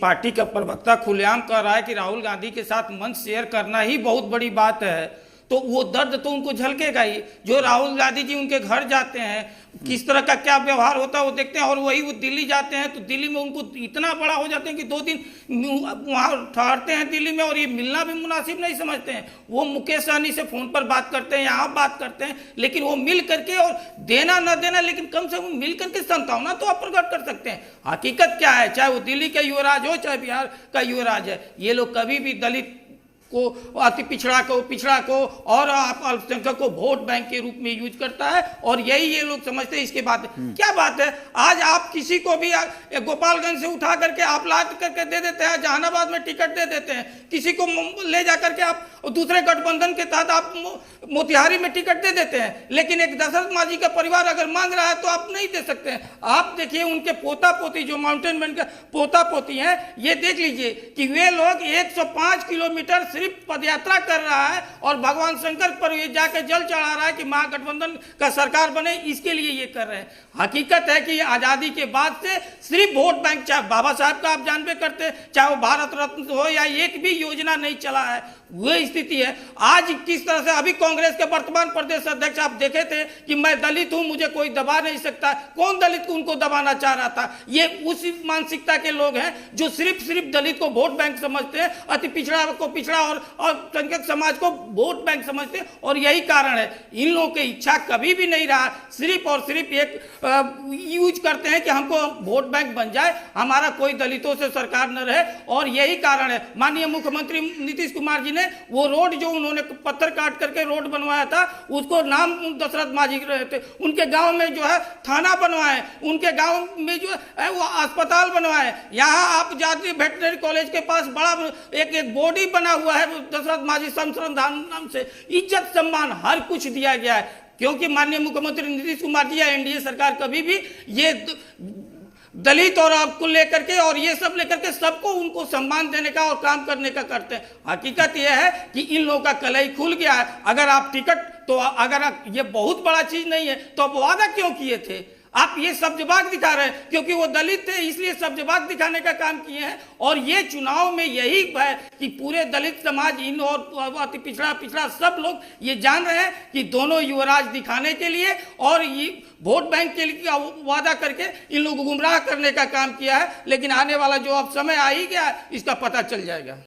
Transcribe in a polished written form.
Party का प्रवक्ता खुलेआम कह रहा है कि राहुल गांधी के साथ मंच शेयर करना ही बहुत बड़ी बात है, तो वो दर्द तो उनको झलकेगा ही। जो राहुल गांधी जी उनके घर जाते हैं, किस तरह का क्या व्यवहार होता है वो देखते हैं, और वही वो दिल्ली जाते हैं तो दिल्ली में उनको इतना बड़ा हो जाते हैं कि 2 दिन वहाँ ठहरते हैं दिल्ली में, और ये मिलना भी मुनासिब नहीं समझते हैं। वो मुकेश सहनी से फोन पर बात करते हैं, यहाँ बात करते हैं, लेकिन वो मिल करके, और देना न देना, लेकिन कम से कम मिल करके संतावना तो आप प्रकट कर सकते हैं। हकीकत क्या है, चाहे वो दिल्ली का युवराज हो, चाहे बिहार का युवराज है, ये लोग कभी भी दलित को, अति पिछड़ा को और अल्पसंख्यक को वोट बैंक के रूप में यूज करता है, और यही ये लोग समझते हैं। इसके बाद क्या बात है, आज आप किसी को भी गोपालगंज से उठा करके आप ला करके दे देते हैं, जहानाबाद में टिकट दे देते हैं, किसी को ले जा करके आप दूसरे गठबंधन के तहत आप मोतिहारी में टिकट दे देते हैं, लेकिन एक दशरथ मांझी का परिवार अगर मांग रहा है तो आप नहीं दे सकते हैं। आप देखिए उनके पोता पोती, जो माउंटेन मैन का पोता पोती हैं, ये देख लीजिए कि वे लोग 105 किलोमीटर सिर्फ पदयात्रा कर रहा है, और भगवान शंकर पर ये जाकर जल चढ़ा रहा है कि महागठबंधन का सरकार बने, इसके लिए ये कर रहे हैं। हकीकत है कि आजादी के बाद से सिर्फ वोट बैंक, चाहे बाबा साहब का आप जानबे करते, चाहे वो भारत रत्न हो या एक भी योजना नहीं चला है, वह स्थिति है। आज किस तरह से अभी कांग्रेस के वर्तमान प्रदेश अध्यक्ष आप देखे थे कि मैं दलित हूं, मुझे कोई दबा नहीं सकता। कौन दलित को उनको दबाना चाह रहा था? ये उसी मानसिकता के लोग हैं जो सिर्फ दलित को वोट बैंक समझते हैं, अति पिछड़ा को पिछड़ा और संख्यक समाज को वोट बैंक समझते हैं। और यही कारण है, इन लोगों की इच्छा कभी भी नहीं रहा, सिर्फ और सिर्फ एक यूज करते हैं कि हमको वोट बैंक बन जाए, हमारा कोई दलितों से सरकार न रहे। और यही कारण है, माननीय मुख्यमंत्री नीतीश कुमार जी ने वो रोड जो उन्होंने पत्थर काट करके रोड बनवाया था, उसको नाम दशरथ मांझी रहे थे। उनके गांव में जो है थाना बनवाए, उनके गांव में जो है वो अस्पताल बनवाए। यहाँ आप जाते वेटनरी कॉलेज के पास बड़ा एक बॉडी बना हुआ है दशरथ मांझी संस्थान नाम से, इज्जत सम्मान हर कुछ दिया गया है। क्योंकि माननीय मुख्यमंत्री नीतीश कुमार जी या एनडीए सरकार कभी भी ये दलित और आपको लेकर के और ये सब लेकर के सबको उनको सम्मान देने का और काम करने का करते हैं। हकीकत यह है कि इन लोगों का कलई खुल गया है। अगर आप टिकट, तो अगर ये बहुत बड़ा चीज नहीं है तो आप वादा क्यों किए थे? आप ये सब्जबाग दिखा रहे हैं, क्योंकि वो दलित थे इसलिए सब्जबाग दिखाने का काम किए हैं। और ये चुनाव में यही है कि पूरे दलित समाज, इन और अति पिछड़ा सब लोग ये जान रहे हैं कि दोनों युवराज दिखाने के लिए और ये वोट बैंक के लिए वादा करके इन लोगों को गुमराह करने का काम किया है। लेकिन आने वाला जो अब समय आ ही गया, इसका पता चल जाएगा।